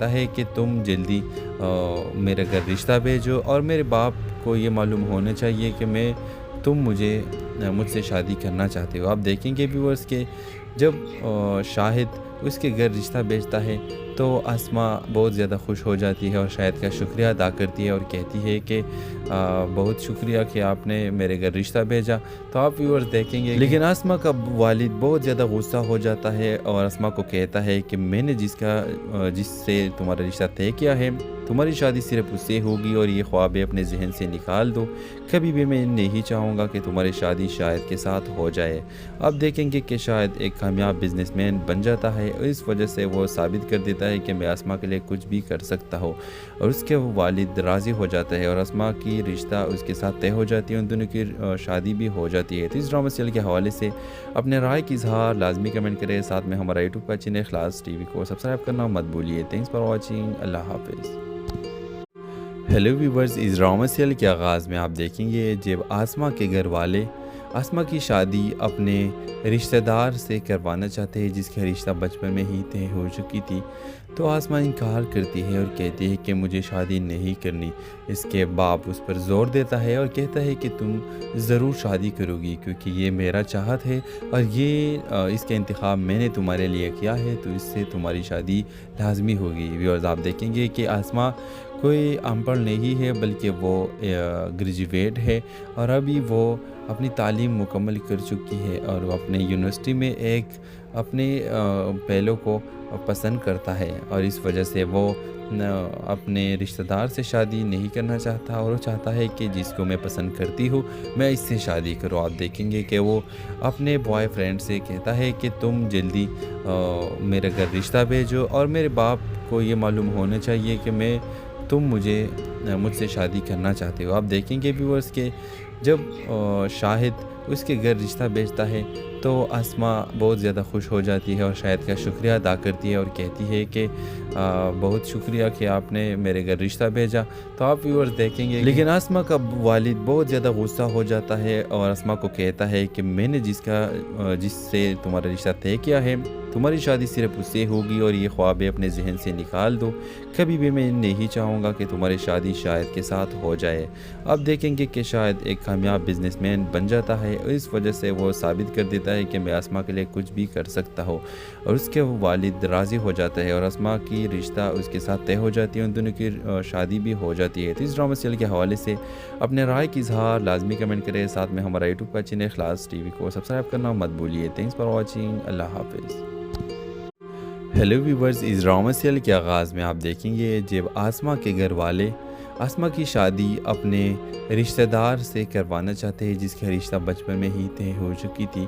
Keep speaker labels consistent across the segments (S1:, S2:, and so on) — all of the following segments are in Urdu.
S1: ہے کہ تم جلدی میرے گھر رشتہ بھیجو، اور میرے باپ کو یہ معلوم ہونا چاہیے کہ تم مجھ سے شادی کرنا چاہتے ہو۔ آپ دیکھیں گے ویورز کہ جب شاہد اس کے گھر رشتہ بھیجتا ہے تو آسما بہت زیادہ خوش ہو جاتی ہے اور شاہد کا شکریہ ادا کرتی ہے اور کہتی ہے کہ بہت شکریہ کہ آپ نے میرے گھر رشتہ بھیجا۔ تو آپ ویورز دیکھیں گے لیکن آسما کا والد بہت زیادہ غصہ ہو جاتا ہے اور آسما کو کہتا ہے کہ میں نے جس سے تمہارا رشتہ طے کیا ہے، تمہاری شادی صرف اس سے ہوگی اور یہ خوابیں اپنے ذہن سے نکال دو۔ کبھی بھی میں نہیں چاہوں گا کہ تمہاری شادی شاہد کے ساتھ ہو جائے۔ آپ دیکھیں گے کہ شاہد ایک کامیاب بزنس مین بن جاتا ہے اور اس وجہ سے وہ ثابت کر دیتا ہے کہ میں آسما کے لیے کچھ بھی کر سکتا ہوں، اور اس کے والد راضی ہو جاتا ہے اور آسما کی رشتہ اس کے ساتھ طے ہو جاتی ہے، ان دونوں کی شادی بھی ہو جاتی ہے۔ تو اس ڈرامہ سیریل کے حوالے سے اپنے رائے کی اظہار لازمی کمنٹ کریں، ساتھ میں ہمارا یوٹیوب کا چینل اخلاص ٹی وی کو سبسکرائب کرنا مت بھولیے۔ تھینکس فار واچنگ، اللہ حافظ۔ ہیلو ویورز، اس ڈرامہ سیریل کے آغاز میں آپ دیکھیں گے جب آسما کے گھر والے آسما کی شادی اپنے رشتہ دار سے کروانا چاہتے ہیں جس کا رشتہ بچپن میں ہی طے ہو چکی تھی، تو آسما انکار کرتی ہے اور کہتی ہے کہ مجھے شادی نہیں کرنی۔ اس کے باپ اس پر زور دیتا ہے اور کہتا ہے کہ تم ضرور شادی کرو گی کیونکہ یہ میرا چاہت ہے اور اس کا انتخاب میں نے تمہارے لیے کیا ہے، تو اس سے تمہاری شادی لازمی ہوگی۔ ویورز آپ دیکھیں گے کہ آسما کوئی ان پڑھ نہیں ہے بلکہ وہ گریجویٹ ہے اور ابھی وہ اپنی تعلیم مکمل کر چکی ہے اور وہ اپنے یونیورسٹی میں ایک اپنے پہلو کو پسند کرتا ہے، اور اس وجہ سے وہ اپنے رشتہ دار سے شادی نہیں کرنا چاہتا اور وہ چاہتا ہے کہ جس کو میں پسند کرتی ہوں میں اس سے شادی کروں۔ آپ دیکھیں گے کہ وہ اپنے بوائے فرینڈ سے کہتا ہے کہ تم جلدی میرے گھر رشتہ بھیجو، اور میرے باپ کو یہ معلوم ہونا چاہیے کہ تم مجھ سے شادی کرنا چاہتے ہو۔ آپ دیکھیں گے ویورز کہ جب شاہد اس کے گھر رشتہ بھیجتا ہے تو آسما بہت زیادہ خوش ہو جاتی ہے اور شاہد کا شکریہ ادا کرتی ہے اور کہتی ہے کہ بہت شکریہ کہ آپ نے میرے گھر رشتہ بھیجا۔ تو آپ ویورز دیکھیں گے لیکن آسما کا والد بہت زیادہ غصہ ہو جاتا ہے اور آسما کو کہتا ہے کہ میں نے جس سے تمہارا رشتہ طے کیا ہے، تمہاری شادی صرف اس سے ہوگی اور یہ خوابیں اپنے ذہن سے نکال دو۔ کبھی بھی میں نہیں چاہوں گا کہ تمہاری شادی شاہد کے ساتھ ہو جائے۔ آپ دیکھیں گے کہ شاہد ایک کامیاب بزنس مین بن جاتا ہے اور اس وجہ سے وہ ثابت کر دیتا ہے کہ میں آسما کے لیے کچھ بھی کر سکتا ہوں، اور اس کے والد راضی ہو جاتا ہے اور آسما کی رشتہ اس کے ساتھ طے ہو جاتی ہے، ان دونوں کی شادی بھی ہو جاتی ہے۔ تو اس ڈرامہ سیریل کے حوالے سے اپنے رائے کی اظہار لازمی کمنٹ کریں، ساتھ میں ہمارا یوٹیوب کا چینل اخلاص ٹی وی کو سبسکرائب کرنا مت بھولیے۔ تھینکس فار واچنگ، اللہ حافظ۔ ہیلو ویورز، اس ڈرامہ سیریل کے آغاز میں آپ دیکھیں گے جب آسما کے گھر والے آسما کی شادی اپنے رشتہ دار سے کروانا چاہتے ہیں جس کا رشتہ بچپن میں ہی طے ہو چکی تھی،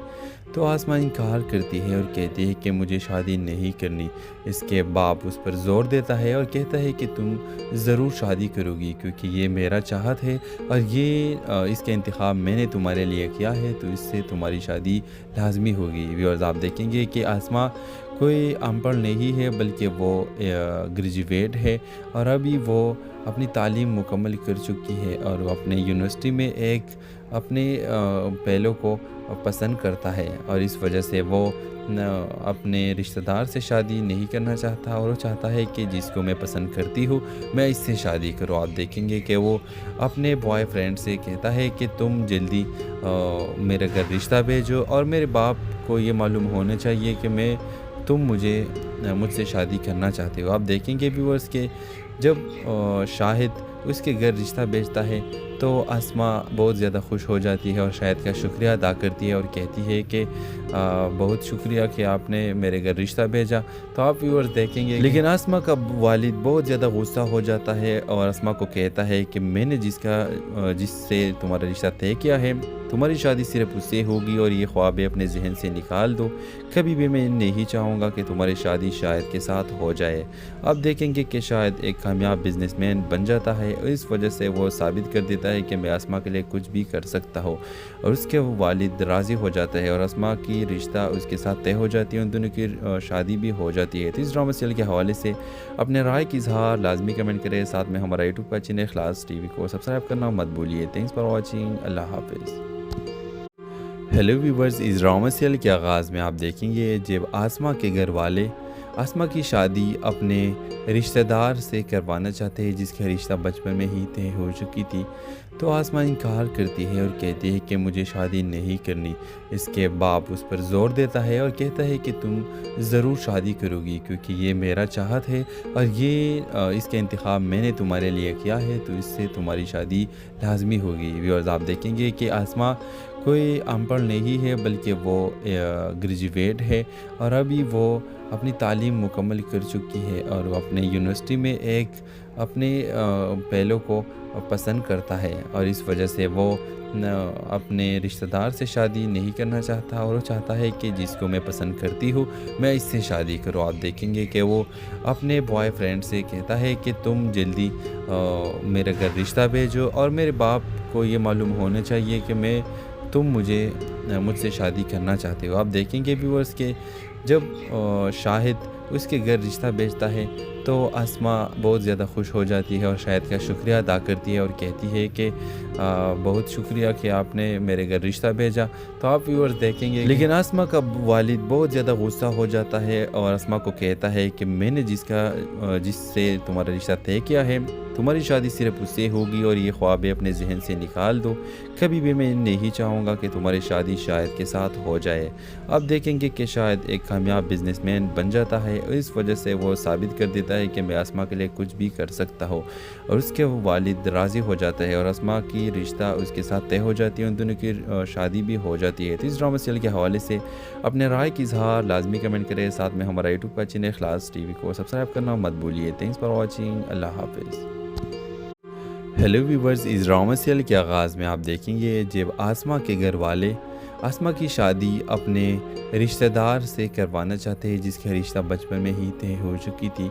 S1: تو آسما انکار کرتی ہے اور کہتی ہے کہ مجھے شادی نہیں کرنی۔ اس کے باپ اس پر زور دیتا ہے اور کہتا ہے کہ تم ضرور شادی کرو گی کیونکہ یہ میرا چاہت ہے اور اس کا انتخاب میں نے تمہارے لیے کیا ہے، تو اس سے تمہاری شادی لازمی ہوگی۔ ویورز آپ دیکھیں گے کہ آسما کوئی ان پڑھ نہیں ہے بلکہ وہ گریجویٹ ہے اور ابھی وہ اپنی تعلیم مکمل کر چکی ہے اور وہ اپنے یونیورسٹی میں ایک اپنے پہلو کو پسند کرتا ہے، اور اس وجہ سے وہ اپنے رشتہ دار سے شادی نہیں کرنا چاہتا اور وہ چاہتا ہے کہ جس کو میں پسند کرتی ہوں میں اس سے شادی کروں۔ آپ دیکھیں گے کہ وہ اپنے بوائے فرینڈ سے کہتا ہے کہ تم جلدی میرے گھر رشتہ بھیجو، اور میرے باپ کو یہ معلوم ہونا چاہیے کہ تم مجھ سے شادی کرنا چاہتے ہو۔ آپ دیکھیں گے ویورز کہ جب شاہد اس کے گھر رشتہ بھیجتا ہے تو آسما بہت زیادہ خوش ہو جاتی ہے اور شاہد کا شکریہ ادا کرتی ہے اور کہتی ہے کہ بہت شکریہ کہ آپ نے میرے گھر رشتہ بھیجا۔ تو آپ ویورز دیکھیں گے لیکن آسما کا والد بہت زیادہ غصہ ہو جاتا ہے اور آسما کو کہتا ہے کہ میں نے جس سے تمہارا رشتہ طے کیا ہے، تمہاری شادی صرف اس سے ہوگی اور یہ خوابیں اپنے ذہن سے نکال دو۔ کبھی بھی میں نہیں چاہوں گا کہ تمہاری شادی شاہد کے ساتھ ہو جائے۔ آپ دیکھیں گے کہ شاہد ایک کامیاب بزنس مین بن جاتا ہے اور اس وجہ سے وہ ثابت کر دیتا ہے کہ میں آسما کے لیے کچھ بھی کر سکتا ہوں، اور اس کے والد راضی ہو جاتا ہے اور آسما کی رشتہ اس کے ساتھ طے ہو جاتی ہے، ان دونوں کی شادی بھی ہو جاتی ہے۔ تو اس ڈرامہ سیریل کے حوالے سے اپنے رائے کی اظہار لازمی کمنٹ کریں، ساتھ میں ہمارا یوٹیوب کا چینل اخلاص ٹی وی کو سبسکرائب کرنا مت بھولیے۔ تھینکس فار واچنگ، اللہ حافظ۔ ہیلو ویورز، اس ڈرامہ سیریل کے آغاز میں آپ دیکھیں گے جب آسما کے گھر والے آسما کی شادی اپنے رشتہ دار سے کروانا چاہتے ہیں جس کا رشتہ بچپن میں ہی طے ہو چکی تھی، تو آسما انکار کرتی ہے اور کہتی ہے کہ مجھے شادی نہیں کرنی۔ اس کے باپ اس پر زور دیتا ہے اور کہتا ہے کہ تم ضرور شادی کرو گی کیونکہ یہ میرا چاہت ہے اور اس کا انتخاب میں نے تمہارے لیے کیا ہے، تو اس سے تمہاری شادی لازمی ہوگی۔ ویورز آپ دیکھیں گے کہ آسما کوئی ان پڑھ نہیں ہے بلکہ وہ گریجویٹ ہے اور ابھی وہ اپنی تعلیم مکمل کر چکی ہے اور وہ اپنے یونیورسٹی میں ایک اپنے پہلو کو پسند کرتا ہے اور اس وجہ سے وہ اپنے رشتہ دار سے شادی نہیں کرنا چاہتا اور وہ چاہتا ہے کہ جس کو میں پسند کرتی ہوں میں اس سے شادی کروں۔ آپ دیکھیں گے کہ وہ اپنے بوائے فرینڈ سے کہتا ہے کہ تم جلدی میرے گھر رشتہ بھیجو اور میرے باپ کو یہ معلوم ہونا چاہیے کہ تم مجھ سے شادی کرنا چاہتے ہو۔ آپ دیکھیں گے ویورز کہ جب شاہد اس کے گھر رشتہ بھیجتا ہے تو آسما بہت زیادہ خوش ہو جاتی ہے اور شاہد کا شکریہ ادا کرتی ہے اور کہتی ہے کہ بہت شکریہ کہ آپ نے میرے گھر رشتہ بھیجا۔ تو آپ ویورز دیکھیں گے لیکن آسما کا والد بہت زیادہ غصہ ہو جاتا ہے اور آسما کو کہتا ہے کہ میں نے جس سے تمہارا رشتہ طے کیا ہے تمہاری شادی صرف اس سے ہوگی اور یہ خوابیں اپنے ذہن سے نکال دو، کبھی بھی میں نہیں چاہوں گا کہ تمہاری شادی شاہد کے ساتھ ہو جائے۔ آپ دیکھیں گے کہ شاہد ایک کامیاب بزنس مین بن جاتا ہے اور اس وجہ سے وہ ثابت کر دیتا ہے کہ میں آسما کے لیے کچھ بھی کر سکتا ہوں اور اس کے والد راضی ہو جاتا ہے اور آسما کی رشتہ اس کے ساتھ طے ہو جاتی ہے، ان دونوں کی شادی بھی ہو جاتی ہے۔ تو اس ڈرامہ سیریل کے حوالے سے اپنے رائے کی اظہار لازمی کمنٹ کریں، ساتھ میں ہمارا یوٹیوب کا چینل اخلاص ٹی وی کو سبسکرائب کرنا مت بھولیے۔ تھینکس فار واچنگ، اللہ حافظ۔ ہیلو ویورز، اس ڈرامہ سیریل کے آغاز میں آپ دیکھیں گے جب آسما کے گھر والے آسما کی شادی اپنے رشتہ دار سے کروانا چاہتے ہیں جس کا رشتہ بچپن میں ہی طے ہو چکی تھی،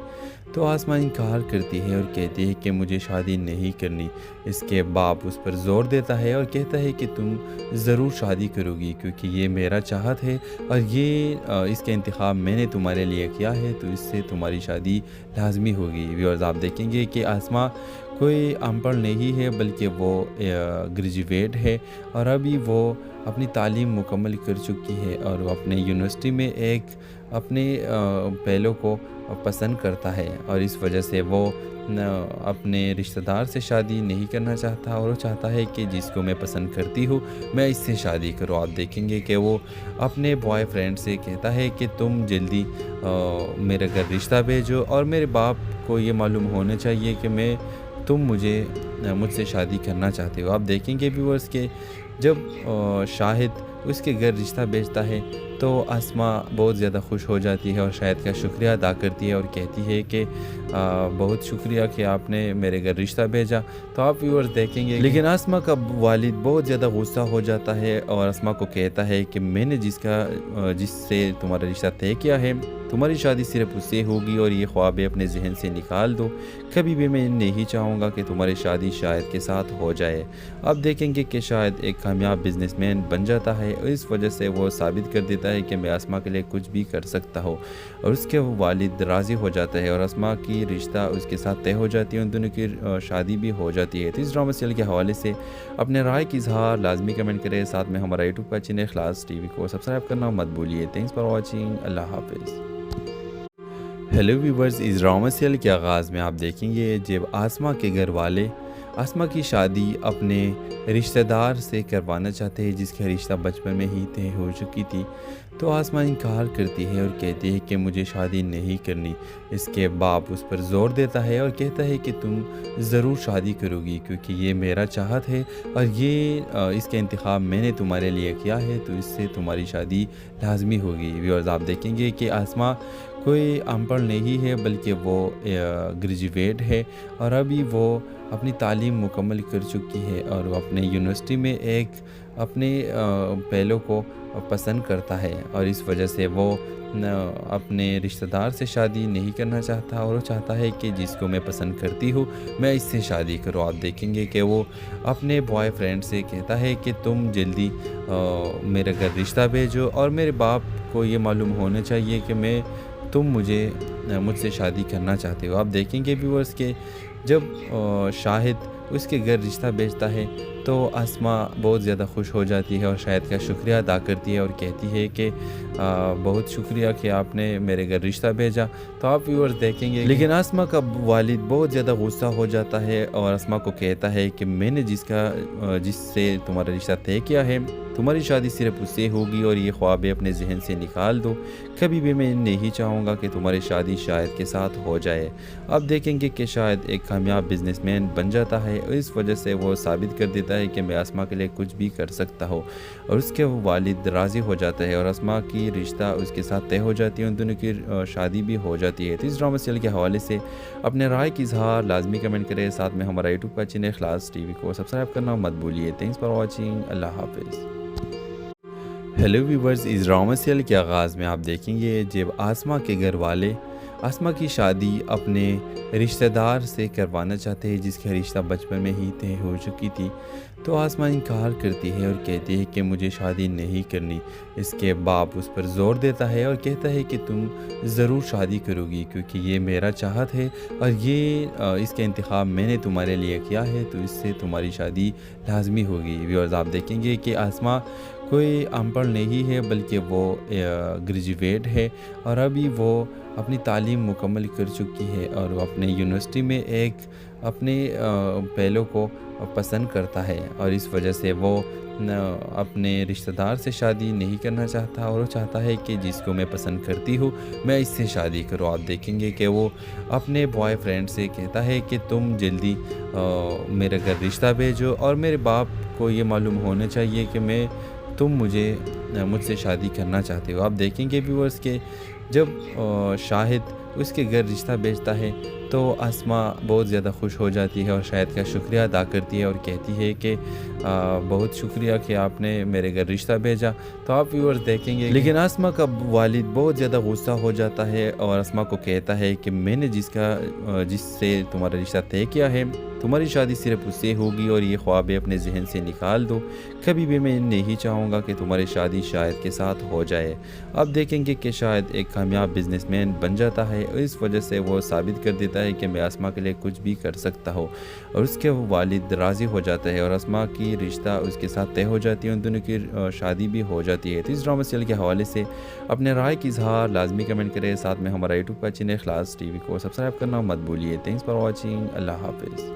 S1: تو آسما انکار کرتی ہے اور کہتی ہے کہ مجھے شادی نہیں کرنی۔ اس کے باپ اس پر زور دیتا ہے اور کہتا ہے کہ تم ضرور شادی کرو گی کیونکہ یہ میرا چاہت ہے اور اس کا انتخاب میں نے تمہارے لیے کیا ہے، تو اس سے تمہاری شادی لازمی ہوگی۔ ویورز آپ دیکھیں گے کہ آسما کوئی ان پڑھ نہیں ہے بلکہ وہ گریجویٹ ہے اور ابھی وہ اپنی تعلیم مکمل کر چکی ہے اور وہ اپنے یونیورسٹی میں ایک اپنے پہلو کو پسند کرتا ہے اور اس وجہ سے وہ اپنے رشتہ دار سے شادی نہیں کرنا چاہتا اور وہ چاہتا ہے کہ جس کو میں پسند کرتی ہوں میں اس سے شادی کروں۔ آپ دیکھیں گے کہ وہ اپنے بوائے فرینڈ سے کہتا ہے کہ تم جلدی میرے گھر رشتہ بھیجو اور میرے باپ کو یہ معلوم ہونا چاہیے کہ تم مجھ سے شادی کرنا چاہتے ہو۔ آپ دیکھیں گے ویورز کہ جب شاہد اس کے گھر رشتہ بھیجتا ہے تو آسما بہت زیادہ خوش ہو جاتی ہے اور شاہد کا شکریہ ادا کرتی ہے اور کہتی ہے کہ بہت شکریہ کہ آپ نے میرے گھر رشتہ بھیجا۔ تو آپ ویورز دیکھیں گے لیکن آسما کا والد بہت زیادہ غصہ ہو جاتا ہے اور آسما کو کہتا ہے کہ میں نے جس سے تمہارا رشتہ طے کیا ہے تمہاری شادی صرف اس سے ہوگی اور یہ خوابیں اپنے ذہن سے نکال دو، کبھی بھی میں نہیں چاہوں گا کہ تمہاری شادی شاہد کے ساتھ ہو جائے۔ آپ دیکھیں گے کہ شاہد ایک کامیاب بزنس مین بن جاتا ہے اور اس وجہ سے وہ ثابت کر دیتا ہے کہ میں آسما کے لیے کچھ بھی کر سکتا ہوں اور اس کے والد راضی ہو جاتا ہے اور آسما کی رشتہ اس کے ساتھ طے ہو جاتی ہے، ان دونوں کی شادی بھی ہو جاتی ہے۔ تو اس ڈرامہ سیریل کے حوالے سے اپنے رائے کی اظہار لازمی کمنٹ کریں، ساتھ میں ہمارا یوٹیوب کا چینل اخلاص ٹی وی کو سبسکرائب کرنا مت بھولیے۔ تھینکس فار واچنگ، اللہ حافظ۔ ہیلو ویورز، اس ڈرامہ سیریل کے آغاز میں آپ دیکھیں گے جب آسما کے گھر والے آسما کی شادی اپنے رشتہ دار سے کروانا چاہتے ہیں جس کا رشتہ بچپن میں ہی طے ہو چکی تھی، تو آسما انکار کرتی ہے اور کہتی ہے کہ مجھے شادی نہیں کرنی۔ اس کے باپ اس پر زور دیتا ہے اور کہتا ہے کہ تم ضرور شادی کرو گی کیونکہ یہ میرا چاہت ہے اور اس کا انتخاب میں نے تمہارے لیے کیا ہے، تو اس سے تمہاری شادی لازمی ہوگی۔ ویورز آپ دیکھیں گے کہ آسما کوئی ان پڑھ نہیں ہے بلکہ وہ گریجویٹ ہے اور ابھی وہ اپنی تعلیم مکمل کر چکی ہے اور وہ اپنے یونیورسٹی میں ایک اپنے پہلو کو پسند کرتا ہے اور اس وجہ سے وہ اپنے رشتہ دار سے شادی نہیں کرنا چاہتا اور وہ چاہتا ہے کہ جس کو میں پسند کرتی ہوں میں اس سے شادی کروں۔ آپ دیکھیں گے کہ وہ اپنے بوائے فرینڈ سے کہتا ہے کہ تم جلدی میرے گھر رشتہ بھیجو اور میرے باپ کو یہ معلوم ہونا چاہیے کہ تم مجھ سے شادی کرنا چاہتے ہو۔ آپ دیکھیں گے ویورز کہ جب شاہد اس کے گھر رشتہ بھیجتا ہے تو آسماء بہت زیادہ خوش ہو جاتی ہے اور شاہد کا شکریہ ادا کرتی ہے اور کہتی ہے کہ بہت شکریہ کہ آپ نے میرے گھر رشتہ بھیجا۔ تو آپ ویورز دیکھیں گے لیکن آسماء کا والد بہت زیادہ غصہ ہو جاتا ہے اور آسماء کو کہتا ہے کہ میں نے جس سے تمہارا رشتہ طے کیا ہے، تمہاری شادی صرف اس سے ہوگی اور یہ خوابیں اپنے ذہن سے نکال دو، کبھی بھی میں نہیں چاہوں گا کہ تمہاری شادی شاہد کے ساتھ ہو جائے۔ اب دیکھیں گے کہ شاہد ایک کامیاب بزنس مین بن جاتا ہے اور اس وجہ سے وہ ثابت کر دیتا ہے کہ میں آسماء کے لیے کچھ بھی کر سکتا ہوں، اور اس کے والد راضی ہو جاتا ہے اور آسماء کی رشتہ اس کے ساتھ طے ہو جاتی ہے، ان دونوں کی شادی بھی ہو جاتی ہے۔ تو اس ڈرامہ سیریل کے حوالے سے اپنے رائے کی اظہار لازمی کمنٹ کریں، ساتھ میں ہمارا یوٹیوب کا چینل اخلاص ٹی وی کو سبسکرائب کرنا مت بھولیے۔ تھینکس فار واچنگ، اللہ حافظ۔ ہیلو ویورز، اس ڈرامہ سیریل کے آغاز میں آپ دیکھیں گے جب آسماء کے گھر والے آسماء کی شادی اپنے رشتہ دار سے کروانا چاہتے ہیں جس کا رشتہ بچپن میں ہی طے ہو چکی تھی، تو آسماء انکار کرتی ہے اور کہتی ہے کہ مجھے شادی نہیں کرنی۔ اس کے باپ اس پر زور دیتا ہے اور کہتا ہے کہ تم ضرور شادی کرو گی کیونکہ یہ میرا چاہت ہے اور اس کا انتخاب میں نے تمہارے لیے کیا ہے، تو اس سے تمہاری شادی لازمی ہوگی۔ ویورز آپ دیکھیں گے کہ آسماء کوئی ان پڑھ نہیں ہے بلکہ وہ گریجویٹ ہے اور ابھی وہ اپنی تعلیم مکمل کر چکی ہے اور وہ اپنے یونیورسٹی میں ایک اپنے پہلو کو پسند کرتا ہے، اور اس وجہ سے وہ اپنے رشتہ دار سے شادی نہیں کرنا چاہتا اور وہ چاہتا ہے کہ جس کو میں پسند کرتی ہوں میں اس سے شادی کروں۔ آپ دیکھیں گے کہ وہ اپنے بوائے فرینڈ سے کہتا ہے کہ تم جلدی میرے گھر رشتہ بھیجو اور میرے باپ کو یہ معلوم ہونا چاہیے کہ تم مجھ سے شادی کرنا چاہتے ہو۔ آپ دیکھیں گے ویورز کہ جب شاہد اس کے گھر رشتہ بھیجتا ہے تو آسماء بہت زیادہ خوش ہو جاتی ہے اور شاہد کا شکریہ ادا کرتی ہے اور کہتی ہے کہ بہت شکریہ کہ آپ نے میرے گھر رشتہ بھیجا۔ تو آپ ویورز دیکھیں گے لیکن آسماء کا والد بہت زیادہ غصہ ہو جاتا ہے اور آسماء کو کہتا ہے کہ میں نے جس سے تمہارا رشتہ طے کیا ہے، تمہاری شادی صرف اس سے ہوگی اور یہ خوابیں اپنے ذہن سے نکال دو، کبھی بھی میں نہیں چاہوں گا کہ تمہاری شادی شاہد کے ساتھ ہو جائے۔ اب دیکھیں گے کہ شاہد ایک کامیاب بزنس مین بن جاتا ہے اور اس وجہ سے وہ ثابت کر دیتا ہے کہ میں آسماء کے لیے کچھ بھی کر سکتا ہوں، اور اس کے والد راضی ہو جاتا ہے اور آسماء کی رشتہ اس کے ساتھ طے ہو جاتی ہے، ان دونوں کی شادی بھی ہو جاتی ہے۔ تو اس ڈرامہ سیریل کے حوالے سے اپنے رائے کی اظہار لازمی کمنٹ کریں، ساتھ میں ہمارا یوٹیوب کا چینل اخلاص ٹی وی کو سبسکرائب کرنا مت بھولیے۔ تھینکس فار واچنگ، اللہ حافظ۔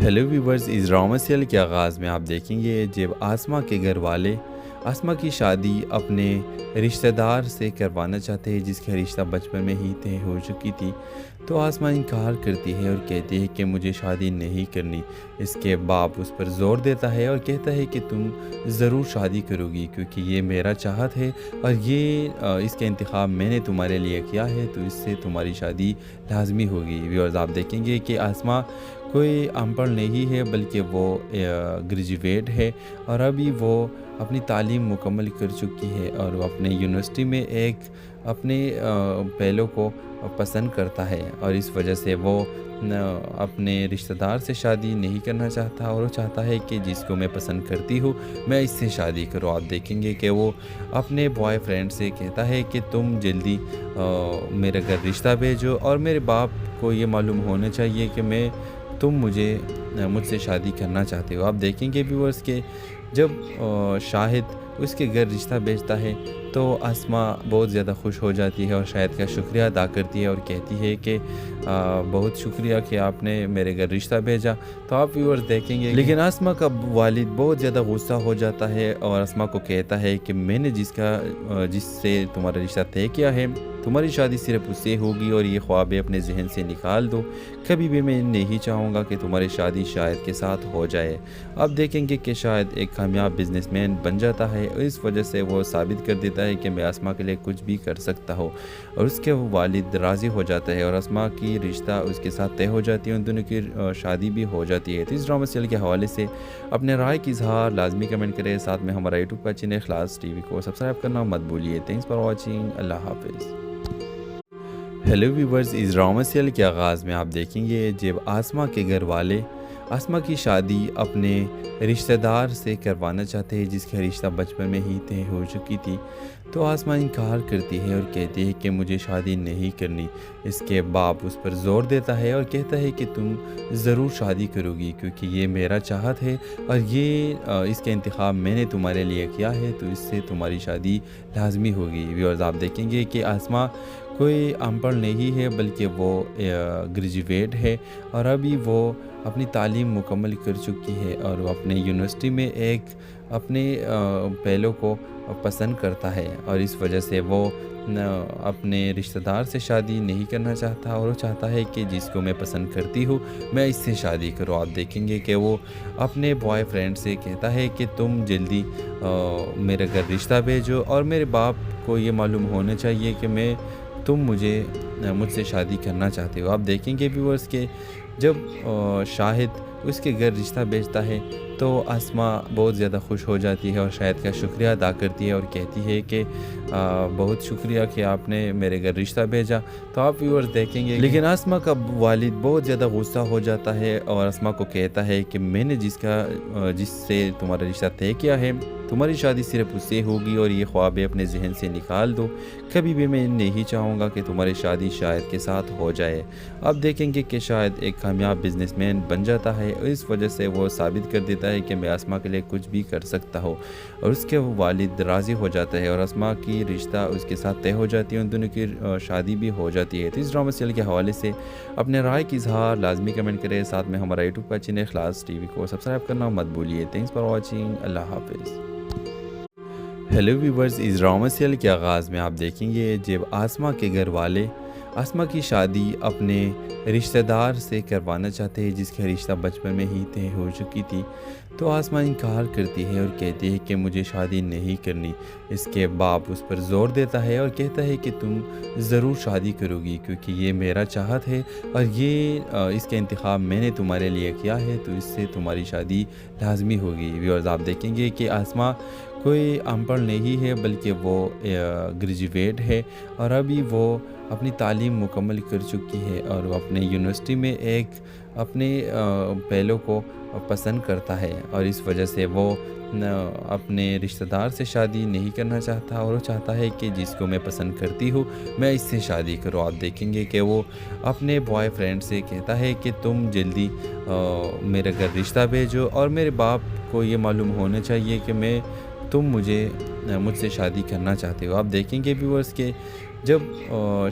S1: ہیلو ویورز، اس ڈرامہ سیریل کے آغاز میں آپ دیکھیں گے جب آسماء کے گھر والے آسماء کی شادی اپنے رشتہ دار سے کروانا چاہتے ہیں جس کا رشتہ بچپن میں ہی طے ہو چکی تھی، تو آسماء انکار کرتی ہے اور کہتی ہے کہ مجھے شادی نہیں کرنی۔ اس کے باپ اس پر زور دیتا ہے اور کہتا ہے کہ تم ضرور شادی کرو گی کیونکہ یہ میرا چاہت ہے اور اس کا انتخاب میں نے تمہارے لیے کیا ہے، تو اس سے تمہاری شادی لازمی ہوگی۔ ویورز آپ دیکھیں گے کہ آسماء کوئی ان پڑھ نہیں ہے بلکہ وہ گریجویٹ ہے اور ابھی وہ اپنی تعلیم مکمل کر چکی ہے اور وہ اپنے یونیورسٹی میں ایک اپنے پہلو کو پسند کرتا ہے، اور اس وجہ سے وہ اپنے رشتہ دار سے شادی نہیں کرنا چاہتا اور وہ چاہتا ہے کہ جس کو میں پسند کرتی ہوں میں اس سے شادی کروں۔ آپ دیکھیں گے کہ وہ اپنے بوائے فرینڈ سے کہتا ہے کہ تم جلدی میرے گھر رشتہ بھیجو اور میرے باپ کو یہ معلوم ہونا چاہیے کہ تم مجھ سے شادی کرنا چاہتے ہو۔ آپ دیکھیں گے ویورز کہ جب شاہد اس کے گھر رشتہ بھیجتا ہے تو آسماء بہت زیادہ خوش ہو جاتی ہے اور شاہد کا شکریہ ادا کرتی ہے اور کہتی ہے کہ بہت شکریہ کہ آپ نے میرے گھر رشتہ بھیجا۔ تو آپ ویورز دیکھیں گے لیکن آسماء کا والد بہت زیادہ غصہ ہو جاتا ہے اور آسماء کو کہتا ہے کہ میں نے جس سے تمہارا رشتہ طے کیا ہے، تمہاری شادی صرف اس سے ہوگی اور یہ خوابیں اپنے ذہن سے نکال دو، کبھی بھی میں نہیں چاہوں گا کہ تمہاری شادی شاہد کے ساتھ ہو جائے۔ اب دیکھیں گے کہ شاہد ایک کامیاب بزنس مین بن جاتا ہے اور اس وجہ سے وہ ثابت کر دیتا ہے کہ میں آسماء کے لیے کچھ بھی کر سکتا ہوں، اور اس کے والد راضی ہو جاتا ہے اور آسماء کی رشتہ اس کے ساتھ طے ہو جاتی ہے، ان دونوں کی شادی بھی ہو جاتی ہے۔ تو اس ڈرامہ سیریل کے حوالے سے اپنے رائے کی اظہار لازمی کمنٹ کریں، ساتھ میں ہمارا یوٹیوب کا چینل اخلاص ٹی وی کو سبسکرائب کرنا مت بھولیے۔ تھینکس فار واچنگ، اللہ حافظ۔ ہیلو ویورز، اس ڈرامہ سیریل کے آغاز میں آپ دیکھیں گے جب آسماء کے گھر والے آسماء کی شادی اپنے رشتہ دار سے کروانا چاہتے ہیں جس کا رشتہ بچپن میں ہی طے ہو چکی تھی، تو آسماں انکار کرتی ہے اور کہتی ہے کہ مجھے شادی نہیں کرنی۔ اس کے باپ اس پر زور دیتا ہے اور کہتا ہے کہ تم ضرور شادی کرو گی کیونکہ یہ میرا چاہت ہے اور اس کا انتخاب میں نے تمہارے لیے کیا ہے، تو اس سے تمہاری شادی لازمی ہوگی۔ ویورز، آپ دیکھیں گے کہ آسماں کوئی ان پڑھ نہیں ہے بلکہ وہ گریجویٹ ہے اور ابھی وہ اپنی تعلیم مکمل کر چکی ہے اور وہ اپنے یونیورسٹی میں ایک اپنے پہلو کو پسند کرتا ہے اور اس وجہ سے وہ اپنے رشتہ دار سے شادی نہیں کرنا چاہتا اور وہ چاہتا ہے کہ جس کو میں پسند کرتی ہوں میں اس سے شادی کروں۔ آپ دیکھیں گے کہ وہ اپنے بوائے فرینڈ سے کہتا ہے کہ تم جلدی میرے گھر رشتہ بھیجو اور میرے باپ کو یہ معلوم ہونا چاہیے کہ تم مجھ سے شادی کرنا چاہتے ہو۔ آپ دیکھیں گے ویورز کہ جب شاہد اس کے گھر رشتہ بھیجتا ہے تو آسماں بہت زیادہ خوش ہو جاتی ہے اور شاہد کا شکریہ ادا کرتی ہے اور کہتی ہے کہ بہت شکریہ کہ آپ نے میرے گھر رشتہ بھیجا۔ تو آپ ویورز دیکھیں گے لیکن آسماں کا والد بہت زیادہ غصہ ہو جاتا ہے اور آسماں کو کہتا ہے کہ میں نے جس سے تمہارا رشتہ طے کیا ہے تمہاری شادی صرف اس سے ہوگی اور یہ خواب اپنے ذہن سے نکال دو، کبھی بھی میں نہیں چاہوں گا کہ تمہاری شادی شاہد کے ساتھ ہو جائے۔ اب دیکھیں گے کہ شاہد ایک کامیاب بزنس مین بن جاتا ہے اور اس وجہ سے وہ ثابت کر دیتا ہے کہ میں آسماں کے لیے کچھ بھی کر سکتا ہوں اور اس کے والد راضی ہو جاتا ہے اور آسماں کی رشتہ اس کے ساتھ طے ہو جاتی ہے، ان دونوں کی شادی بھی ہو جاتی ہے۔ تو اس ڈرامہ سیریل کے حوالے سے اپنے رائے کی اظہار لازمی کمنٹ کریں، ساتھ میں ہمارا یوٹیوب کا چینل اخلاص ٹی وی کو سبسکرائب کرنا مت بھولیے۔ تھینکس فار واچنگ، اللہ حافظ۔ ہیلو ویورز، اس ڈرامہ سیریل کے آغاز میں آپ دیکھیں گے جب آسماں کے گھر والے آسماں کی شادی اپنے رشتہ دار سے کروانا چاہتے ہیں جس کا رشتہ بچپن میں ہی طے ہو چکی تھی، تو آسماں انکار کرتی ہے اور کہتی ہے کہ مجھے شادی نہیں کرنی۔ اس کے باپ اس پر زور دیتا ہے اور کہتا ہے کہ تم ضرور شادی کرو گی کیونکہ یہ میرا چاہت ہے اور اس کا انتخاب میں نے تمہارے لیے کیا ہے، تو اس سے تمہاری شادی لازمی ہوگی۔ ویورز، آپ دیکھیں گے کہ آسماں کوئی ان پڑھ نہیں ہے بلکہ وہ گریجویٹ ہے اور ابھی وہ اپنی تعلیم مکمل کر چکی ہے اور وہ اپنے یونیورسٹی میں ایک اپنے پہلو کو پسند کرتا ہے اور اس وجہ سے وہ اپنے رشتہ دار سے شادی نہیں کرنا چاہتا اور وہ چاہتا ہے کہ جس کو میں پسند کرتی ہوں میں اس سے شادی کروں۔ آپ دیکھیں گے کہ وہ اپنے بوائے فرینڈ سے کہتا ہے کہ تم جلدی میرے گھر رشتہ بھیجو اور میرے باپ کو یہ معلوم ہونا چاہیے کہ تم مجھ سے شادی کرنا چاہتے ہو۔ آپ دیکھیں گے ویورز کہ جب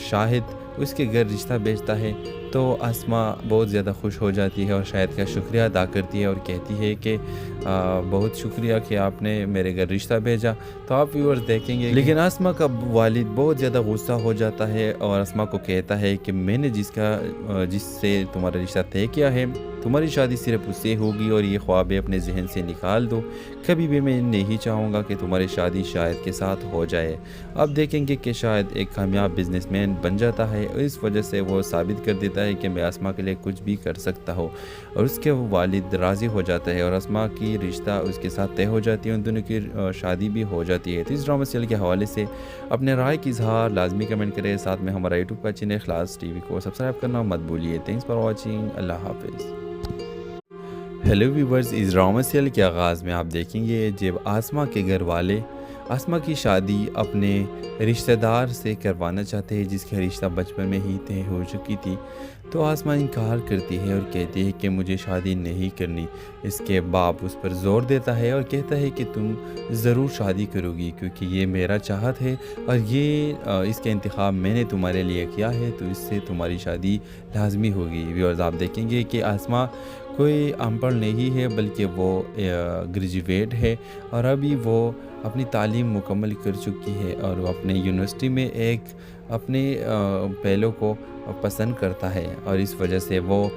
S1: شاہد اس کے گھر رشتہ بھیجتا ہے تو آسماں بہت زیادہ خوش ہو جاتی ہے اور شاہد کا شکریہ ادا کرتی ہے اور کہتی ہے کہ بہت شکریہ کہ آپ نے میرے گھر رشتہ بھیجا۔ تو آپ ویورز دیکھیں گے لیکن آسماں کا والد بہت زیادہ غصہ ہو جاتا ہے اور آسماں کو کہتا ہے کہ میں نے جس سے تمہارا رشتہ طے کیا ہے تمہاری شادی صرف اس سے ہوگی اور یہ خواب اپنے ذہن سے نکال دو، کبھی بھی میں نہیں چاہوں گا کہ تمہاری شادی شاہد کے ساتھ ہو جائے۔ اب دیکھیں گے کہ شاہد ایک کامیاب بزنس مین بن جاتا ہے اور اس وجہ سے وہ ثابت کر دیتا ہے کہ میں آسماں کے لیے کچھ بھی کر سکتا ہوں اور اس کے والد راضی ہو جاتا ہے اور آسماں کی رشتہ اس کے ساتھ طے ہو جاتی ہے، ان دونوں کی شادی بھی ہو جاتی ہے۔ تو اس ڈرامہ سیریل کے حوالے سے اپنے رائے کی اظہار لازمی کمنٹ کریں، ساتھ میں ہمارا یوٹیوب کا چینل اخلاص ٹی وی کو سبسکرائب کرنا مت بھولیے۔ تھینکس فار واچنگ، اللہ حافظ۔ ہیلو ویورز، اس ڈرامہ سیریل کے آغاز میں آپ دیکھیں گے جب آسماں کے گھر والے آسماں کی شادی اپنے رشتہ دار سے کروانا چاہتے ہیں جس کا رشتہ بچپن میں ہی طے ہو چکی تھی، تو آسماں انکار کرتی ہے اور کہتی ہے کہ مجھے شادی نہیں کرنی۔ اس کے باپ اس پر زور دیتا ہے اور کہتا ہے کہ تم ضرور شادی کرو گی کیونکہ یہ میرا چاہت ہے اور اس کا انتخاب میں نے تمہارے لیے کیا ہے، تو اس سے تمہاری شادی لازمی ہوگی۔ ویورز، آپ دیکھیں گے کہ آسماں کوئی ان پڑھ نہیں ہے بلکہ وہ گریجویٹ ہے اور ابھی وہ اپنی تعلیم مکمل کر چکی ہے اور وہ اپنے یونیورسٹی میں ایک اپنے پہلو کو پسند کرتا ہے اور اس وجہ سے وہ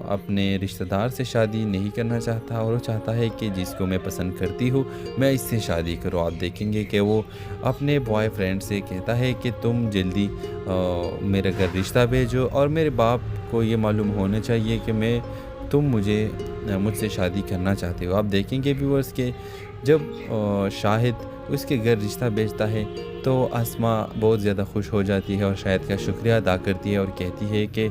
S1: اپنے رشتہ دار سے شادی نہیں کرنا چاہتا اور وہ چاہتا ہے کہ جس کو میں پسند کرتی ہوں میں اس سے شادی کروں۔ آپ دیکھیں گے کہ وہ اپنے بوائے فرینڈ سے کہتا ہے کہ تم جلدی میرے گھر رشتہ بھیجو اور میرے باپ کو یہ معلوم ہونا چاہیے کہ تم مجھ سے شادی کرنا چاہتے ہو۔ آپ دیکھیں گے ویورز کہ جب شاہد اس کے گھر رشتہ بھیجتا ہے تو آسماء بہت زیادہ خوش ہو جاتی ہے اور شاہد کا شکریہ ادا کرتی ہے اور کہتی ہے کہ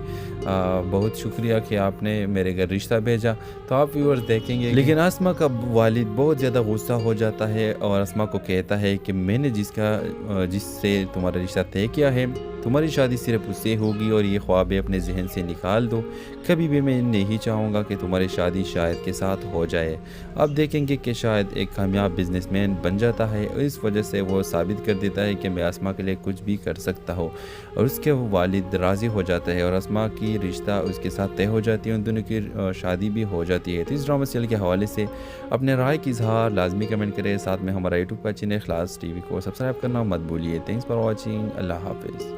S1: بہت شکریہ کہ آپ نے میرے گھر رشتہ بھیجا۔ تو آپ ویورز دیکھیں گے لیکن آسماء کا والد بہت زیادہ غصہ ہو جاتا ہے اور آسماء کو کہتا ہے کہ میں نے جس سے تمہارا رشتہ طے کیا ہے، تمہاری شادی صرف اس سے ہوگی اور یہ خواب اپنے ذہن سے نکال دو، کبھی بھی میں نہیں چاہوں گا کہ تمہاری شادی شاہد کے ساتھ ہو جائے۔ اب دیکھیں گے کہ شاہد ایک کامیاب بزنس مین بن جاتا ہے اور اس وجہ سے وہ ثابت کر دیتا ہے کہ میں آسماء کے لیے کچھ بھی کر سکتا ہوں، اور اس کے والد راضی ہو جاتا ہے اور آسماء کی رشتہ اس کے ساتھ طے ہو جاتی ہے، ان دونوں کی شادی بھی ہو جاتی ہے۔ تو اس ڈرامہ سیریل کے حوالے سے اپنے رائے کی اظہار لازمی کمنٹ کریں، ساتھ میں ہمارا یوٹیوب کا چینل اخلاص ٹی وی کو سبسکرائب کرنا مت بھولیے۔ تھینکس فار واچنگ، اللہ حافظ۔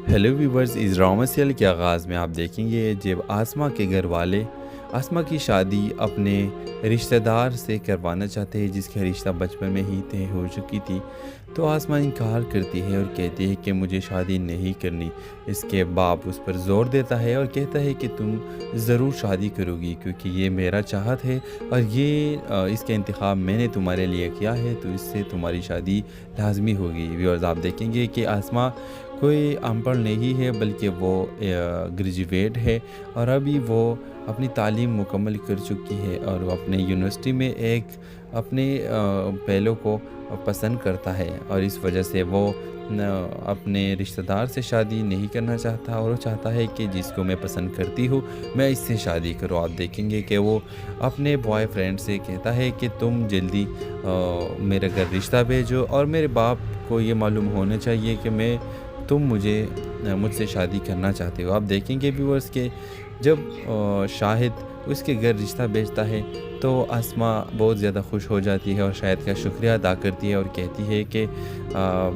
S1: ہیلو ویورز، اس ڈرامہ سیریل کے آغاز میں آپ دیکھیں گے جب آسماء کے گھر والے آسماء کی شادی اپنے رشتہ دار سے کروانا چاہتے ہیں جس کا رشتہ بچپن میں ہی طے ہو چکی تھی، تو آسماء انکار کرتی ہے اور کہتی ہے کہ مجھے شادی نہیں کرنی۔ اس کے باپ اس پر زور دیتا ہے اور کہتا ہے کہ تم ضرور شادی کرو گی کیونکہ یہ میرا چاہت ہے اور اس کا انتخاب میں نے تمہارے لیے کیا ہے، تو اس سے تمہاری شادی لازمی ہوگی۔ ویورز، آپ دیکھیں گے کہ آسماء کوئی ان پڑھ نہیں ہے بلکہ وہ گریجویٹ ہے اور ابھی وہ اپنی تعلیم مکمل کر چکی ہے اور وہ اپنے یونیورسٹی میں ایک اپنے پہلو کو پسند کرتا ہے اور اس وجہ سے وہ اپنے رشتہ دار سے شادی نہیں کرنا چاہتا اور وہ چاہتا ہے کہ جس کو میں پسند کرتی ہوں میں اس سے شادی کروں۔ آپ دیکھیں گے کہ وہ اپنے بوائے فرینڈ سے کہتا ہے کہ تم جلدی میرے گھر رشتہ بھیجو اور میرے باپ کو یہ معلوم ہونا چاہیے کہ تم مجھ سے شادی کرنا چاہتے ہو۔ آپ دیکھیں گے ویورز کہ جب شاہد اس کے گھر رشتہ بھیجتا ہے تو آسماء بہت زیادہ خوش ہو جاتی ہے اور شاہد کا شکریہ ادا کرتی ہے اور کہتی ہے کہ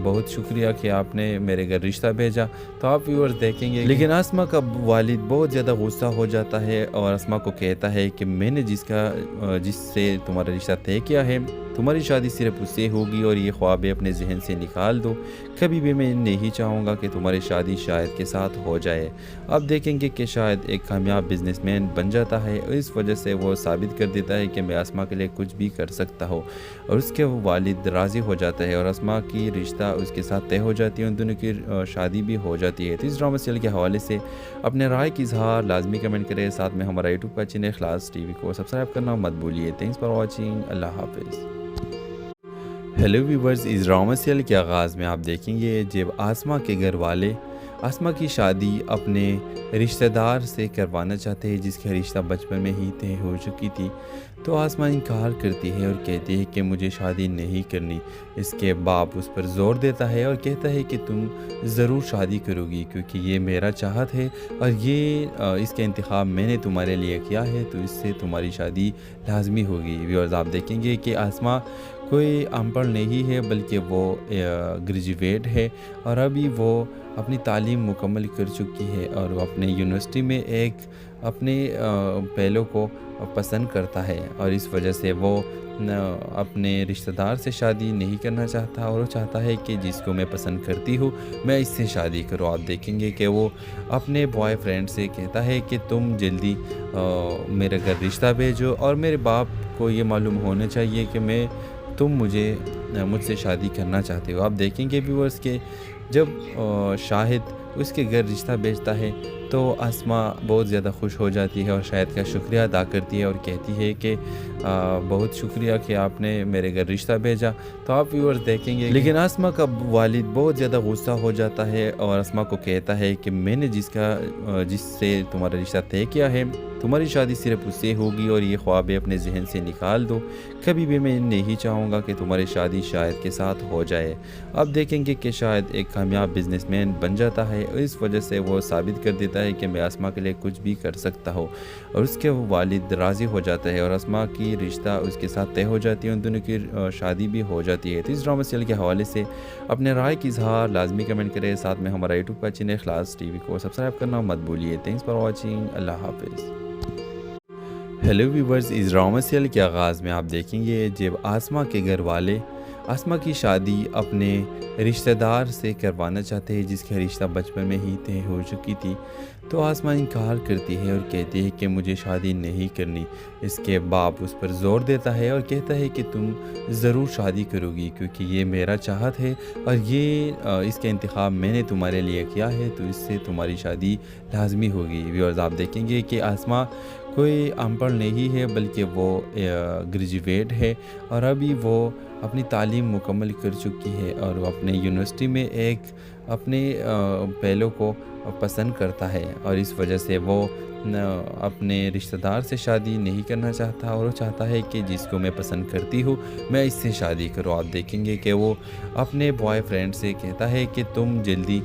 S1: بہت شکریہ کہ آپ نے میرے گھر رشتہ بھیجا۔ تو آپ ویورز دیکھیں گے لیکن آسماء کا والد بہت زیادہ غصہ ہو جاتا ہے اور آسماء کو کہتا ہے کہ میں نے جس سے تمہارا رشتہ طے کیا ہے، تمہاری شادی صرف اس سے ہوگی اور یہ خواب اپنے ذہن سے نکال دو، کبھی بھی میں نہیں چاہوں گا کہ تمہاری شادی شاہد کے ساتھ ہو جائے۔ اب دیکھیں گے کہ شاہد ایک کامیاب بزنس مین بن جاتا ہے اور اس وجہ سے وہ ثابت کر دیتا ہے کہ میں آسماء کے لیے کچھ بھی کر سکتا ہوں، اور اس کے والد راضی ہو جاتا ہے اور آسماء کی رشتہ اس کے ساتھ طے ہو جاتی ہے، ان دونوں کی شادی بھی ہو جاتی ہے۔ تو اس ڈرامہ سیریل کے حوالے سے اپنے رائے کی اظہار لازمی کمنٹ کریں، ساتھ میں ہمارا یوٹیوب کا چینل اخلاص ٹی وی کو سبسکرائب کرنا مت بھولیے۔ تھینکس فار واچنگ، اللہ حافظ۔ ہیلو ویورز، اس ڈرامہ سیریل کے آغاز میں آپ دیکھیں گے جب آسماء کے گھر والے آسماء کی شادی اپنے رشتہ دار سے کروانا چاہتے ہیں جس کا رشتہ بچپن میں ہی طے ہو چکی تھی، تو آسماء انکار کرتی ہے اور کہتی ہے کہ مجھے شادی نہیں کرنی۔ اس کے باپ اس پر زور دیتا ہے اور کہتا ہے کہ تم ضرور شادی کرو گی کیونکہ یہ میرا چاہت ہے اور اس کا انتخاب میں نے تمہارے لیے کیا ہے، تو اس سے تمہاری شادی لازمی ہوگی۔ ویورز، آپ دیکھیں گے کہ آسماء کوئی ان پڑھ نہیں ہے بلکہ وہ گریجویٹ ہے اور ابھی وہ اپنی تعلیم مکمل کر چکی ہے اور وہ اپنے یونیورسٹی میں ایک اپنے پہلو کو پسند کرتا ہے اور اس وجہ سے وہ اپنے رشتہ دار سے شادی نہیں کرنا چاہتا اور وہ چاہتا ہے کہ جس کو میں پسند کرتی ہوں میں اس سے شادی کروں۔ آپ دیکھیں گے کہ وہ اپنے بوائے فرینڈ سے کہتا ہے کہ تم جلدی میرے گھر رشتہ بھیجو اور میرے باپ کو یہ معلوم ہونا چاہیے کہ تم مجھ سے شادی کرنا چاہتے ہو۔ آپ دیکھیں گے ویورز کہ جب شاہد اس کے گھر رشتہ بھیجتا ہے تو آسماء بہت زیادہ خوش ہو جاتی ہے اور شاہد کا شکریہ ادا کرتی ہے اور کہتی ہے کہ بہت شکریہ کہ آپ نے میرے گھر رشتہ بھیجا۔ تو آپ ویورز دیکھیں گے لیکن آسماء کا والد بہت زیادہ غصہ ہو جاتا ہے اور آسماء کو کہتا ہے کہ میں نے جس سے تمہارا رشتہ طے کیا ہے، تمہاری شادی صرف اس سے ہوگی اور یہ خواب اپنے ذہن سے نکال دو، کبھی بھی میں نہیں چاہوں گا کہ تمہاری شادی شاہد کے ساتھ ہو جائے۔ اب دیکھیں گے کہ شاہد ایک کامیاب بزنس مین بن جاتا ہے اور اس وجہ سے وہ ثابت کر دیتا ہے کہ میں آسماء کے لیے کچھ بھی کر سکتا ہوں، اور اس کے والد راضی ہو جاتا ہے اور آسماء کی رشتہ اس کے ساتھ طے ہو جاتی ہے، ان دونوں کی شادی بھی ہو جاتی ہے۔ تو اس ڈرامہ سیریل کے حوالے سے اپنے رائے کی اظہار لازمی کمنٹ کریں، ساتھ میں ہمارا یوٹیوب کا چینل اخلاص ٹی وی کو سبسکرائب کرنا مت بھولیے۔ تھینکس فار واچنگ، اللہ حافظ۔ ہیلو ویورز، اس ڈرامہ سیریل کے آغاز میں آپ دیکھیں گے جب آسماء کے گھر والے آسما کی شادی اپنے رشتہ دار سے کروانا چاہتے ہیں جس کا رشتہ بچپن میں ہی طے ہو چکی تھی، تو آسما انکار کرتی ہے اور کہتی ہے کہ مجھے شادی نہیں کرنی۔ اس کے باپ اس پر زور دیتا ہے اور کہتا ہے کہ تم ضرور شادی کرو گی کیونکہ یہ میرا چاہت ہے اور اس کا انتخاب میں نے تمہارے لیے کیا ہے، تو اس سے تمہاری شادی لازمی ہوگی۔ ویورز، آپ دیکھیں گے کہ آسما کوئی ان پڑھ نہیں ہے بلکہ وہ گریجویٹ ہے اور ابھی وہ اپنی تعلیم مکمل کر چکی ہے اور وہ اپنے یونیورسٹی میں ایک اپنے پہلو کو پسند کرتا ہے اور اس وجہ سے وہ اپنے رشتہ دار سے شادی نہیں کرنا چاہتا اور وہ چاہتا ہے کہ جس کو میں پسند کرتی ہوں میں اس سے شادی کروں۔ آپ دیکھیں گے کہ وہ اپنے بوائے فرینڈ سے کہتا ہے کہ تم جلدی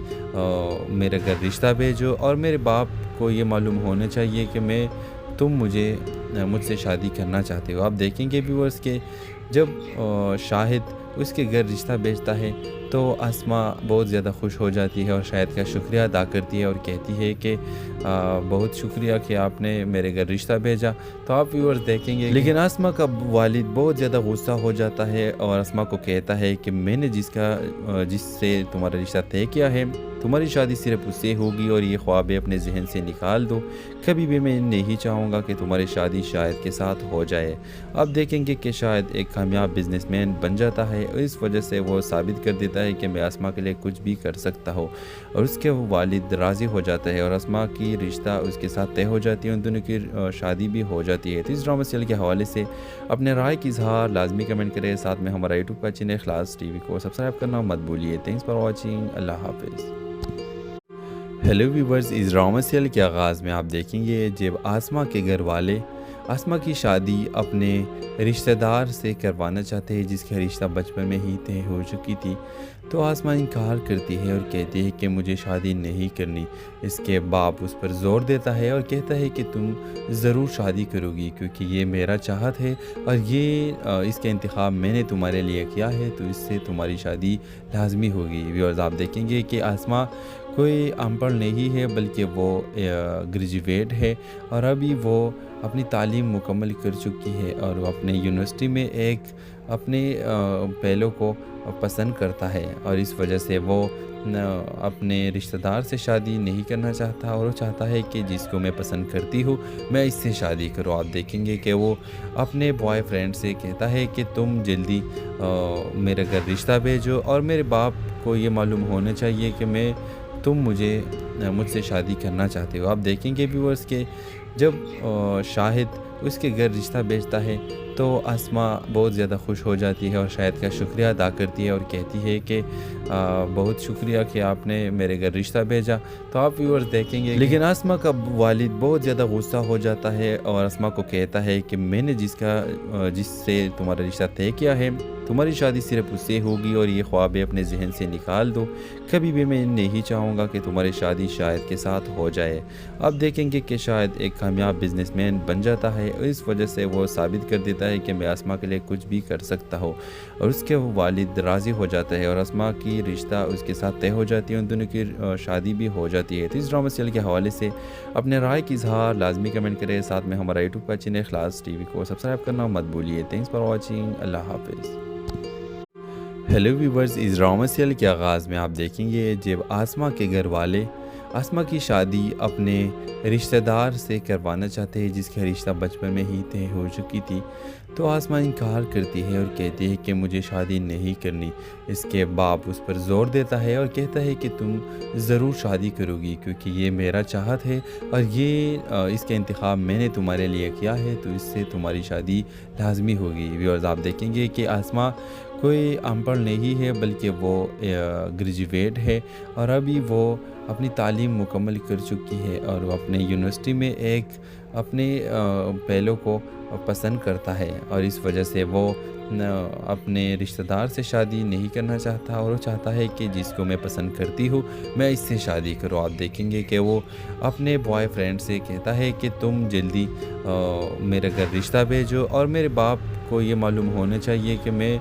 S1: میرے گھر رشتہ بھیجو اور میرے باپ کو یہ معلوم ہونا چاہیے کہ تم مجھ سے شادی کرنا چاہتے ہو۔ آپ دیکھیں گے ویورز کہ جب شاہد اس کے گھر رشتہ بھیجتا ہے تو آسما بہت زیادہ خوش ہو جاتی ہے اور شاہد کا شکریہ ادا کرتی ہے اور کہتی ہے کہ بہت شکریہ کہ آپ نے میرے گھر رشتہ بھیجا۔ تو آپ ویورز دیکھیں گے لیکن آسما کا والد بہت زیادہ غصہ ہو جاتا ہے اور آسما کو کہتا ہے کہ میں نے جس سے تمہارا رشتہ طے کیا ہے تمہاری شادی صرف اس سے ہوگی اور یہ خوابیں اپنے ذہن سے نکال دو، کبھی بھی میں نہیں چاہوں گا کہ تمہاری شادی شاہد کے ساتھ ہو جائے۔ آپ دیکھیں گے کہ شاہد ایک کامیاب بزنس مین بن جاتا ہے اور اس وجہ سے وہ ثابت کر دیتا ہے کہ میں آسما کے لیے کچھ بھی کر سکتا ہوں اور اس کے والد راضی ہو جاتا ہے اور آسما کی رشتہ اس کے ساتھ طے ہو جاتی ہے، ان دونوں کی شادی بھی ہو جاتی ہے۔ تو اس ڈرامہ سیریل کے حوالے سے اپنے رائے کی اظہار لازمی کمنٹ کریں، ساتھ میں ہمارا یوٹیوب کا چینل اخلاص ٹی وی کو سبسکرائب کرنا مت بھولیے۔ تھینکس فار واچنگ، اللہ حافظ۔ ہیلو ویورز، اس ڈرامہ سیریل کے آغاز میں آپ دیکھیں گے جب آسما کے گھر والے آسما کی شادی اپنے رشتہ دار سے کروانا چاہتے ہیں جس کا رشتہ بچپن میں ہی طے ہو چکی تھی، تو آسما انکار کرتی ہے اور کہتی ہے کہ مجھے شادی نہیں کرنی۔ اس کے باپ اس پر زور دیتا ہے اور کہتا ہے کہ تم ضرور شادی کرو گی کیونکہ یہ میرا چاہت ہے اور اس کا انتخاب میں نے تمہارے لیے کیا ہے، تو اس سے تمہاری شادی لازمی ہوگی۔ ویورز، آپ دیکھیں گے کہ آسما کوئی ان پڑھ نہیں ہے بلکہ وہ گریجویٹ ہے اور ابھی وہ اپنی تعلیم مکمل کر چکی ہے اور وہ اپنے یونیورسٹی میں ایک اپنے پہلو کو پسند کرتا ہے اور اس وجہ سے وہ اپنے رشتہ دار سے شادی نہیں کرنا چاہتا اور وہ چاہتا ہے کہ جس کو میں پسند کرتی ہوں میں اس سے شادی کروں۔ آپ دیکھیں گے کہ وہ اپنے بوائے فرینڈ سے کہتا ہے کہ تم جلدی میرے گھر رشتہ بھیجو اور میرے باپ کو یہ معلوم ہونا چاہیے کہ تم مجھ سے شادی کرنا چاہتے ہو۔ آپ دیکھیں گے ویورز کہ جب شاہد اس کے گھر رشتہ بھیجتا ہے تو آسما بہت زیادہ خوش ہو جاتی ہے اور شاہد کا شکریہ ادا کرتی ہے اور کہتی ہے کہ بہت شکریہ کہ آپ نے میرے گھر رشتہ بھیجا۔ تو آپ ویورز دیکھیں گے لیکن آسما کا والد بہت زیادہ غصہ ہو جاتا ہے اور آسما کو کہتا ہے کہ میں نے جس سے تمہارا رشتہ طے کیا ہے تمہاری شادی صرف اس سے ہوگی اور یہ خوابیں اپنے ذہن سے نکال دو، کبھی بھی میں نہیں چاہوں گا کہ تمہاری شادی شاہد کے ساتھ ہو جائے۔ آپ دیکھیں گے کہ شاہد ایک کامیاب بزنس مین بن جاتا ہے اور اس وجہ سے وہ ثابت کر دیتا ہے کہ میں آسما کے لیے کچھ بھی کر سکتا ہوں اور اس کے والد راضی ہو جاتا ہے اور آسما کی رشتہ اس کے ساتھ طے ہو جاتی ہے، ان دونوں کی شادی بھی ہو جاتی ہے۔ تو اس ڈرامہ سیریل کے حوالے سے اپنے رائے کی اظہار لازمی کمنٹ کریں، ساتھ میں ہمارا یوٹیوب کا چینل اخلاص ٹی وی کو سبسکرائب کرنا مت بھولیے۔ تھینکس فار واچنگ، اللہ حافظ۔ ہیلو ویورز، اس ڈرامہ سیریل کے آغاز میں آپ دیکھیں گے جب آسما کے گھر والے آسما کی شادی اپنے رشتہ دار سے کروانا چاہتے ہیں جس کا رشتہ بچپن میں ہی طے ہو چکی تھی، تو آسما انکار کرتی ہے اور کہتی ہے کہ مجھے شادی نہیں کرنی۔ اس کے باپ اس پر زور دیتا ہے اور کہتا ہے کہ تم ضرور شادی کرو گی کیونکہ یہ میرا چاہت ہے اور اس کا انتخاب میں نے تمہارے لیے کیا ہے، تو اس سے تمہاری شادی لازمی ہوگی۔ ویورز، آپ دیکھیں گے کہ آسما کوئی ان پڑھ نہیں ہے بلکہ وہ گریجویٹ ہے اور ابھی وہ اپنی تعلیم مکمل کر چکی ہے اور وہ اپنے یونیورسٹی میں ایک اپنے پہلو کو پسند کرتا ہے اور اس وجہ سے وہ اپنے رشتہ دار سے شادی نہیں کرنا چاہتا اور وہ چاہتا ہے کہ جس کو میں پسند کرتی ہوں میں اس سے شادی کروں۔ آپ دیکھیں گے کہ وہ اپنے بوائے فرینڈ سے کہتا ہے کہ تم جلدی میرے گھر رشتہ بھیجو اور میرے باپ کو یہ معلوم ہونا چاہیے کہ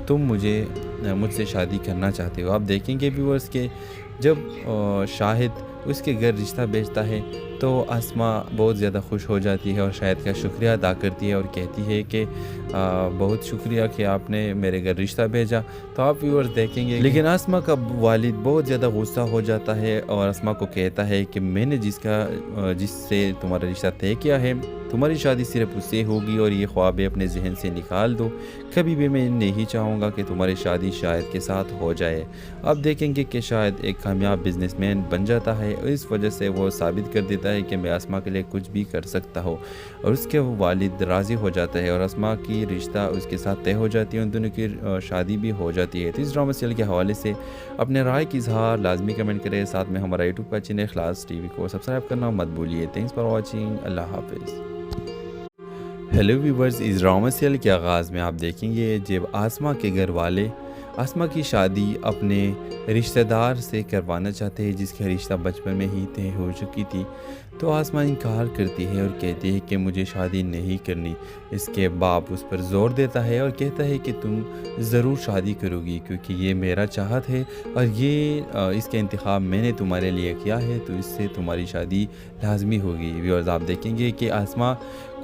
S1: تم مجھ سے شادی کرنا چاہتے ہو۔ آپ دیکھیں گے ویورز کہ جب شاہد اس کے گھر رشتہ بھیجتا ہے تو آسما بہت زیادہ خوش ہو جاتی ہے اور شاہد کا شکریہ ادا کرتی ہے اور کہتی ہے کہ بہت شکریہ کہ آپ نے میرے گھر رشتہ بھیجا۔ تو آپ ویورز دیکھیں گے لیکن آسما کا والد بہت زیادہ غصہ ہو جاتا ہے اور آسما کو کہتا ہے کہ میں نے جس سے تمہارا رشتہ طے کیا ہے، تمہاری شادی صرف اس سے ہوگی اور یہ خواب اپنے ذہن سے نکال دو، کبھی بھی میں نہیں چاہوں گا کہ تمہاری شادی شاہد کے ساتھ ہو جائے۔ اب دیکھیں گے کہ شاہد ایک کامیاب بزنس مین بن جاتا ہے اور اس وجہ سے وہ ثابت کر دیتا ہے کہ میں آسما کے لیے کچھ بھی کر سکتا ہوں، اور اس کے والد راضی ہو جاتا ہے اور آسما کی رشتہ اس کے ساتھ طے ہو جاتی ہے، ان دونوں کی شادی بھی ہو جاتی ہے۔ تو اس ڈرامہ سیریل کے حوالے سے اپنے رائے کی اظہار لازمی کمنٹ کریں، ساتھ میں ہمارا یوٹیوب کا چینل اخلاص ٹی وی کو سبسکرائب کرنا مت بھولیے۔ تھینکس فار واچنگ، اللہ حافظ۔ ہیلو ویورز، اس ڈرامہ سیریل کے آغاز میں آپ دیکھیں گے جب آسما کے گھر والے آسما کی شادی اپنے رشتہ دار سے کروانا چاہتے ہیں جس کا رشتہ بچپن میں ہی طے ہو چکی تھی، تو آسما انکار کرتی ہے اور کہتی ہے کہ مجھے شادی نہیں کرنی۔ اس کے باپ اس پر زور دیتا ہے اور کہتا ہے کہ تم ضرور شادی کرو گی کیونکہ یہ میرا چاہت ہے اور اس کا انتخاب میں نے تمہارے لیے کیا ہے، تو اس سے تمہاری شادی لازمی ہوگی۔ ویورز آپ دیکھیں گے کہ آسما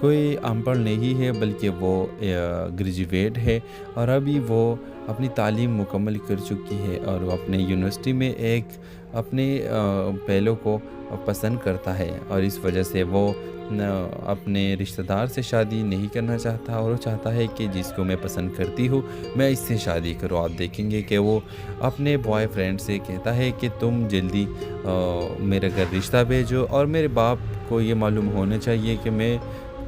S1: کوئی ان پڑھ نہیں ہے بلکہ وہ گریجویٹ ہے اور ابھی وہ اپنی تعلیم مکمل کر چکی ہے اور وہ اپنے یونیورسٹی میں اپنے پہلو کو پسند کرتا ہے، اور اس وجہ سے وہ اپنے رشتہ دار سے شادی نہیں کرنا چاہتا اور وہ چاہتا ہے کہ جس کو میں پسند کرتی ہوں میں اس سے شادی کروں۔ آپ دیکھیں گے کہ وہ اپنے بوائے فرینڈ سے کہتا ہے کہ تم جلدی میرے گھر رشتہ بھیجو اور میرے باپ کو یہ معلوم ہونا چاہیے کہ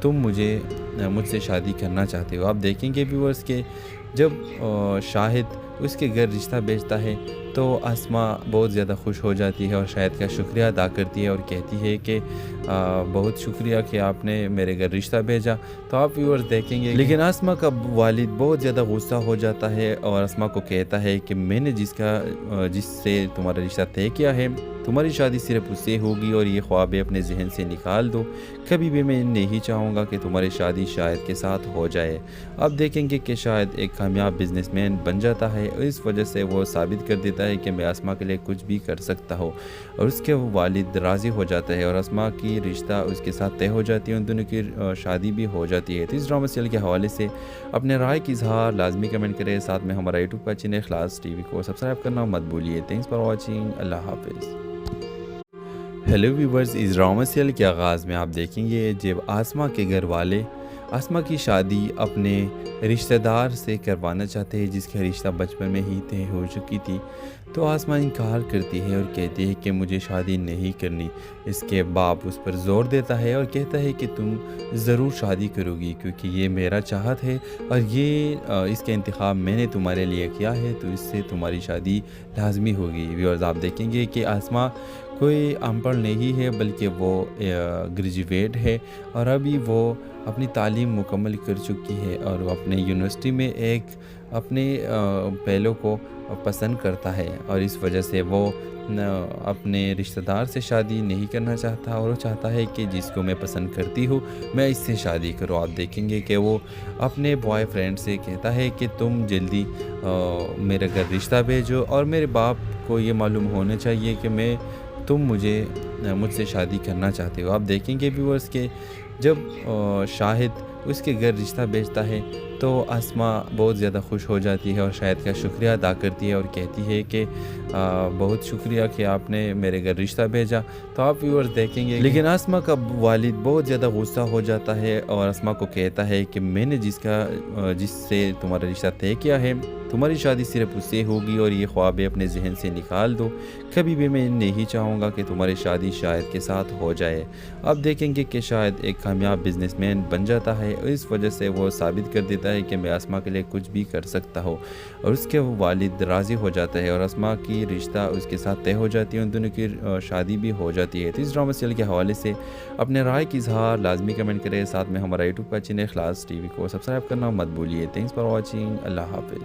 S1: تم مجھ سے شادی کرنا چاہتے ہو۔ آپ دیکھیں گے ویورز کہ جب شاہد اس کے گھر رشتہ بھیجتا ہے تو آسما بہت زیادہ خوش ہو جاتی ہے اور شاہد کا شکریہ ادا کرتی ہے اور کہتی ہے کہ بہت شکریہ کہ آپ نے میرے گھر رشتہ بھیجا۔ تو آپ ویورز دیکھیں گے لیکن آسما کا والد بہت زیادہ غصہ ہو جاتا ہے اور آسما کو کہتا ہے کہ میں نے جس سے تمہارا رشتہ طے کیا ہے، تمہاری شادی صرف اس سے ہوگی اور یہ خواب اپنے ذہن سے نکال دو، کبھی بھی میں نہیں چاہوں گا کہ تمہاری شادی شاہد کے ساتھ ہو جائے۔ اب دیکھیں گے کہ شاہد ایک کامیاب بزنس مین بن جاتا ہے اور اس وجہ سے وہ ثابت کر دیتا ہے کہ میں آسما کے لیے کچھ بھی کر سکتا ہوں، اور اس کے والد راضی ہو جاتا ہے اور آسما کی رشتہ اس کے ساتھ طے ہو جاتی ہے، ان دونوں کی شادی بھی ہو جاتی ہے۔ تو اس ڈرامہ سیریل کے حوالے سے اپنے رائے کی اظہار لازمی کمنٹ کریں، ساتھ میں ہمارا یوٹیوب کا چینل اخلاص ٹی وی کو سبسکرائب کرنا مت بھولیے۔ تھینکس فار واچنگ، اللہ حافظ۔ ہیلو ویورز، اس ڈرامہ سیریل کے آغاز میں آپ دیکھیں گے جب آسما کے گھر والے آسما کی شادی اپنے رشتہ دار سے کروانا چاہتے ہیں جس کا رشتہ بچپن میں ہی طے ہو چکی تھی، تو آسما انکار کرتی ہے اور کہتی ہے کہ مجھے شادی نہیں کرنی۔ اس کے باپ اس پر زور دیتا ہے اور کہتا ہے کہ تم ضرور شادی کرو گی کیونکہ یہ میرا چاہت ہے اور اس کا انتخاب میں نے تمہارے لیے کیا ہے، تو اس سے تمہاری شادی لازمی ہوگی۔ ویورز آپ دیکھیں گے کہ آسما کوئی ان پڑھ نہیں ہے بلکہ وہ گریجویٹ ہے اور ابھی وہ اپنی تعلیم مکمل کر چکی ہے اور وہ اپنے یونیورسٹی میں اپنے پہلو کو پسند کرتا ہے، اور اس وجہ سے وہ اپنے رشتہ دار سے شادی نہیں کرنا چاہتا اور وہ چاہتا ہے کہ جس کو میں پسند کرتی ہوں میں اس سے شادی کروں۔ آپ دیکھیں گے کہ وہ اپنے بوائے فرینڈ سے کہتا ہے کہ تم جلدی میرے گھر رشتہ بھیجو اور میرے باپ کو یہ معلوم ہونا چاہیے کہ تم مجھ سے شادی کرنا چاہتے ہو۔ آپ دیکھیں گے ویورز کہ جب شاہد اس کے گھر رشتہ بھیجتا ہے تو آسما بہت زیادہ خوش ہو جاتی ہے اور شاہد کا شکریہ ادا کرتی ہے اور کہتی ہے کہ بہت شکریہ کہ آپ نے میرے گھر رشتہ بھیجا۔ تو آپ ویورز دیکھیں گے لیکن آسما کا والد بہت زیادہ غصہ ہو جاتا ہے اور آسما کو کہتا ہے کہ میں نے جس سے تمہارا رشتہ طے کیا ہے، تمہاری شادی صرف اس سے ہوگی اور یہ خواب اپنے ذہن سے نکال دو، کبھی بھی میں نہیں چاہوں گا کہ تمہاری شادی شاہد کے ساتھ ہو جائے۔ اب دیکھیں گے کہ شاہد ایک کامیاب بزنس مین بن جاتا ہے اور اس وجہ سے وہ ثابت کر دیتا ہے کہ میں آسما کے لیے کچھ بھی کر سکتا ہوں، اور اس کے والد راضی ہو جاتا ہے اور آسما کی رشتہ اس کے ساتھ طے ہو جاتی ہے، ان دونوں کی شادی بھی ہو جاتی ہے۔ تو اس ڈرامہ سیریل کے حوالے سے اپنے رائے کی اظہار لازمی کمنٹ کریں، ساتھ میں ہمارا یوٹیوب کا چینل اخلاص ٹی وی کو سبسکرائب کرنا مت بھولیے۔ تھینکس فار واچنگ، اللہ حافظ۔